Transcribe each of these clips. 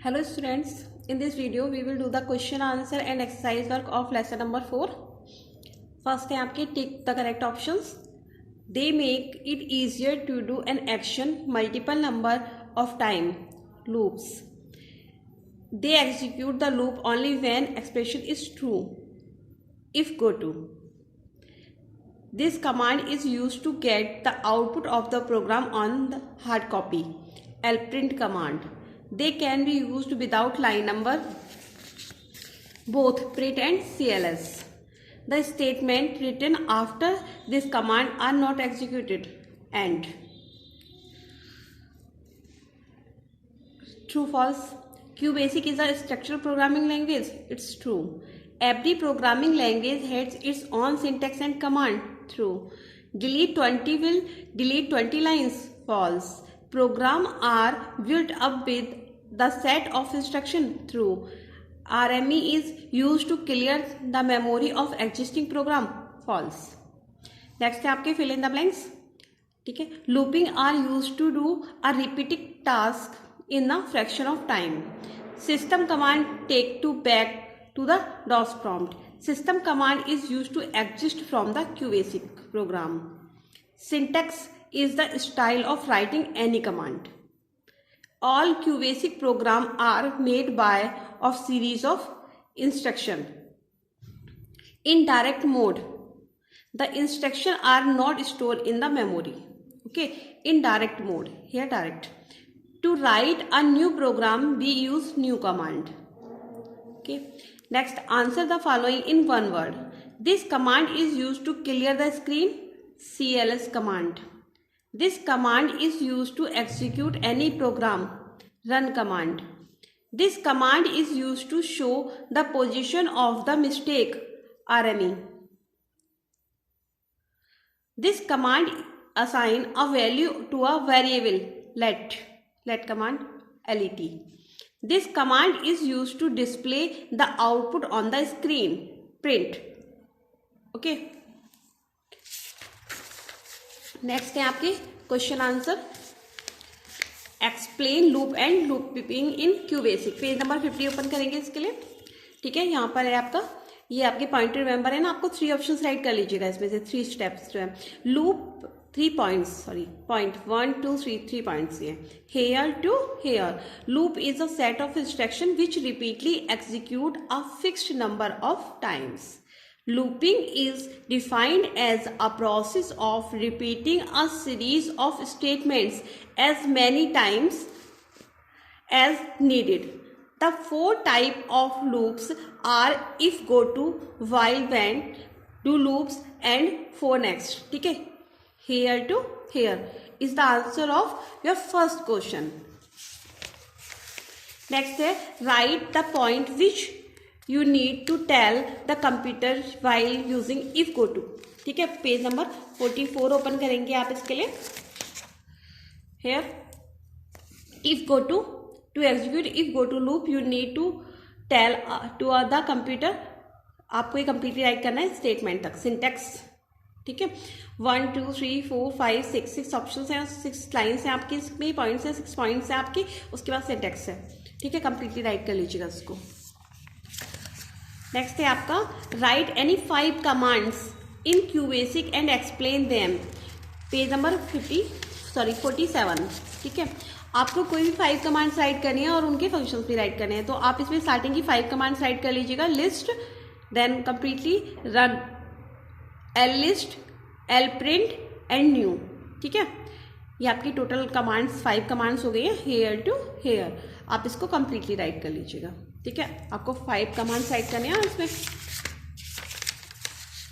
Hello students, in this video we will do the question answer and exercise work of lesson number 4. First है आपके tick the correct options. They make it easier to do an action multiple number of time. Loops. They execute the loop only when expression is true. If go to. This command is used to get the output of the program on the hard copy. Lprint command. They can be used without line number, both print and CLS. The statement written after this command are not executed. And true, false. QBasic is a structural programming language. It's true. Every programming language has its own syntax and command. True. Delete 20 will delete 20 lines. False. Programs are built up with the set of instruction. True. RME is used to clear the memory of existing program. False. Next है आपके fill in the blanks. ठीक है. Looping are used to do a repeating task in a fraction of time. System command take to back to the DOS prompt. System command is used to exist from the QBasic program. Syntax is the style of writing any command. All QBasic programs are made by of series of instruction. In direct mode, the instructions are not stored in the memory. Okay, in direct mode, here direct. To write a new program, we use new command. Okay, next answer the following in one word. This command is used to clear the screen. CLS command. This command is used to execute any program. Run command. This command is used to show the position of the mistake. RME. This command assign a value to a variable. Let command. LET. This command is used to display the output on the screen. Print. Okay. Next है आपके question answer. Explain loop and looping in QBasic. Page number 50 open करेंगे इसके लिए. ठीक है, यहाँ पर है आपका ये आपके पॉइंट रिमेंबर है ना. आपको 3 ऑप्शंस राइट कर लीजिएगा इसमें से 3 स्टेप्स जो है. लूप 3 पॉइंट्स पॉइंट 1 2 3 पॉइंट्स ये here to here. Loop is a set of instruction which repeatedly execute a fixed number of times. Looping is defined as a process of repeating a series of statements as many times as needed. The 4 types of loops are if, go to, while, when, do loops and for next. ठीक है, here to here is the answer of your first question. Next है write the point which you need to tell the computer while using if go to. ठीक है, page number 44 open करेंगे आप इसके लिए. here if go to execute if go to loop you need to tell to the computer. आपको ये completely right करना है स्टेटमेंट तक. सिंटेक्स. ठीक है, 1 2 3 4 5 6 ऑप्शन है, 6 लाइन्स हैं आपकी, इसमें पॉइंट्स हैं, 6 पॉइंट्स हैं आपकी, उसके बाद सिंटेक्स है. ठीक है, कंप्लीटली राइट कर लीजिएगा उसको. नेक्स्ट है आपका right any 5 commands in QBasic and explain them. Page number 47. ठीक है, आपको कोई भी 5 कमांड्स राइट करनी है और उनके फंक्शंस भी राइट करने हैं. तो आप इसमें स्टार्टिंग की 5 कमांड्स राइट कर लीजिएगा. List, then completely run, list, lprint end new. ठीक है, ये आपकी टोटल कमांड्स 5 कमांड्स हो गई है. हेयर टू हेयर आप इसको कंप्लीटली राइट कर लीजिएगा. ठीक है, आपको 5 कमांड्स राइट करने हैं इसमें.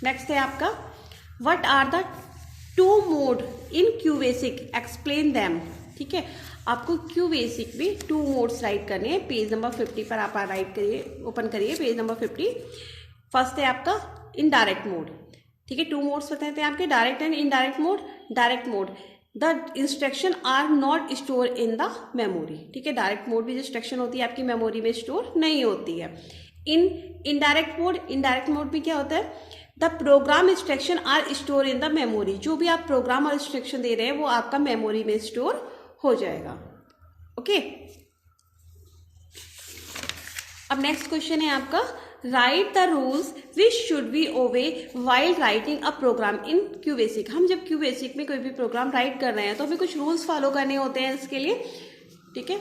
नेक्स्ट है आपका what are the 2 mode in QBasic explain them. ठीक है, आपको QBasic में 2 मोड्स राइट करने हैं. पेज नंबर 50 पर आप राइट करिए, ओपन करिए पेज नंबर 50. फर्स्ट है आपका इनडायरेक्ट मोड. ठीक है, 2 मोड्स बताते हैं आपके, direct and indirect mode. Direct mode the instruction are not store in the memory. ठीक है, डायरेक्ट मोड भी जो इंस्ट्रक्शन होती है आपकी मेमोरी में स्टोर नहीं होती है. इन इनडायरेक्ट मोड में क्या होता है, the program instruction are store in the memory. जो भी आप प्रोग्राम और इंस्ट्रक्शन दे रहे हैं वो आपका मेमोरी में स्टोर हो जाएगा. ओके. अब नेक्स्ट क्वेश्चन है आपका, write the rules which should be obey while writing a program in Q basic. हम जब क्यू बेसिक में कोई भी प्रोग्राम राइट कर रहे हैं तो हमें कुछ रूल्स फॉलो करने होते हैं इसके लिए, ठीक है।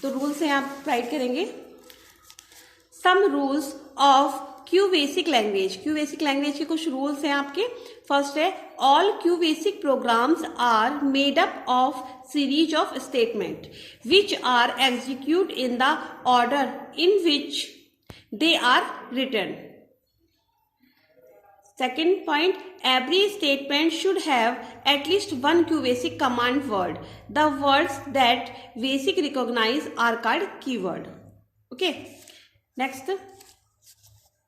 तो रूल्स हैं, आप राइट करेंगे some rules of Q basic language. Q basic language के कुछ रूल्स हैं आपके। फर्स्ट है, all Q basic programs are made up of series of statement which are execute in the order in which they are written. Second point, every statement should have at least one QBasic command word. The words that BASIC recognize are called keyword. Okay. Next,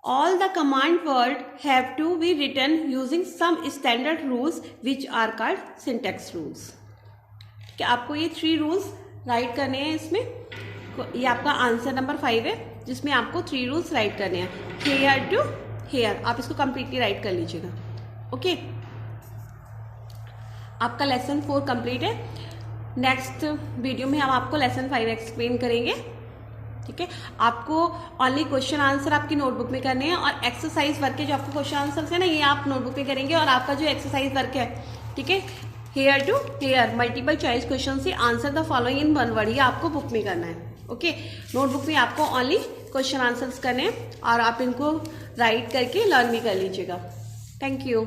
all the command word have to be written using some standard rules which are called syntax rules. क्या आपको ये 3 rules right करने हैं इसमें। ये आपका answer number 5 है जिसमें आपको 3 रूल्स राइट करने हैं, हेयर टू हेयर। आप इसको कंप्लीटली राइट कर लीजिएगा। ओके, आपका लेसन 4 कंप्लीट है। नेक्स्ट वीडियो में हम आपको लेसन 5 एक्सप्लेन करेंगे, ठीक है। आपको ओनली क्वेश्चन आंसर आपकी नोटबुक में करने हैं और एक्सरसाइज वर्क के जो आपको क्वेश्चन आंसर है ना, ये आप नोटबुक में करेंगे। और आपका जो एक्सरसाइज वर्क है, ठीक है, here to here multiple choice question से answer the following in 1 word, ये आपको बुक में करना है। ओके, नोटबुक में आपको ओनली क्वेश्चन आंसर्स करने हैं और आप इनको राइट करके लर्न भी कर लीजिएगा। Thank you.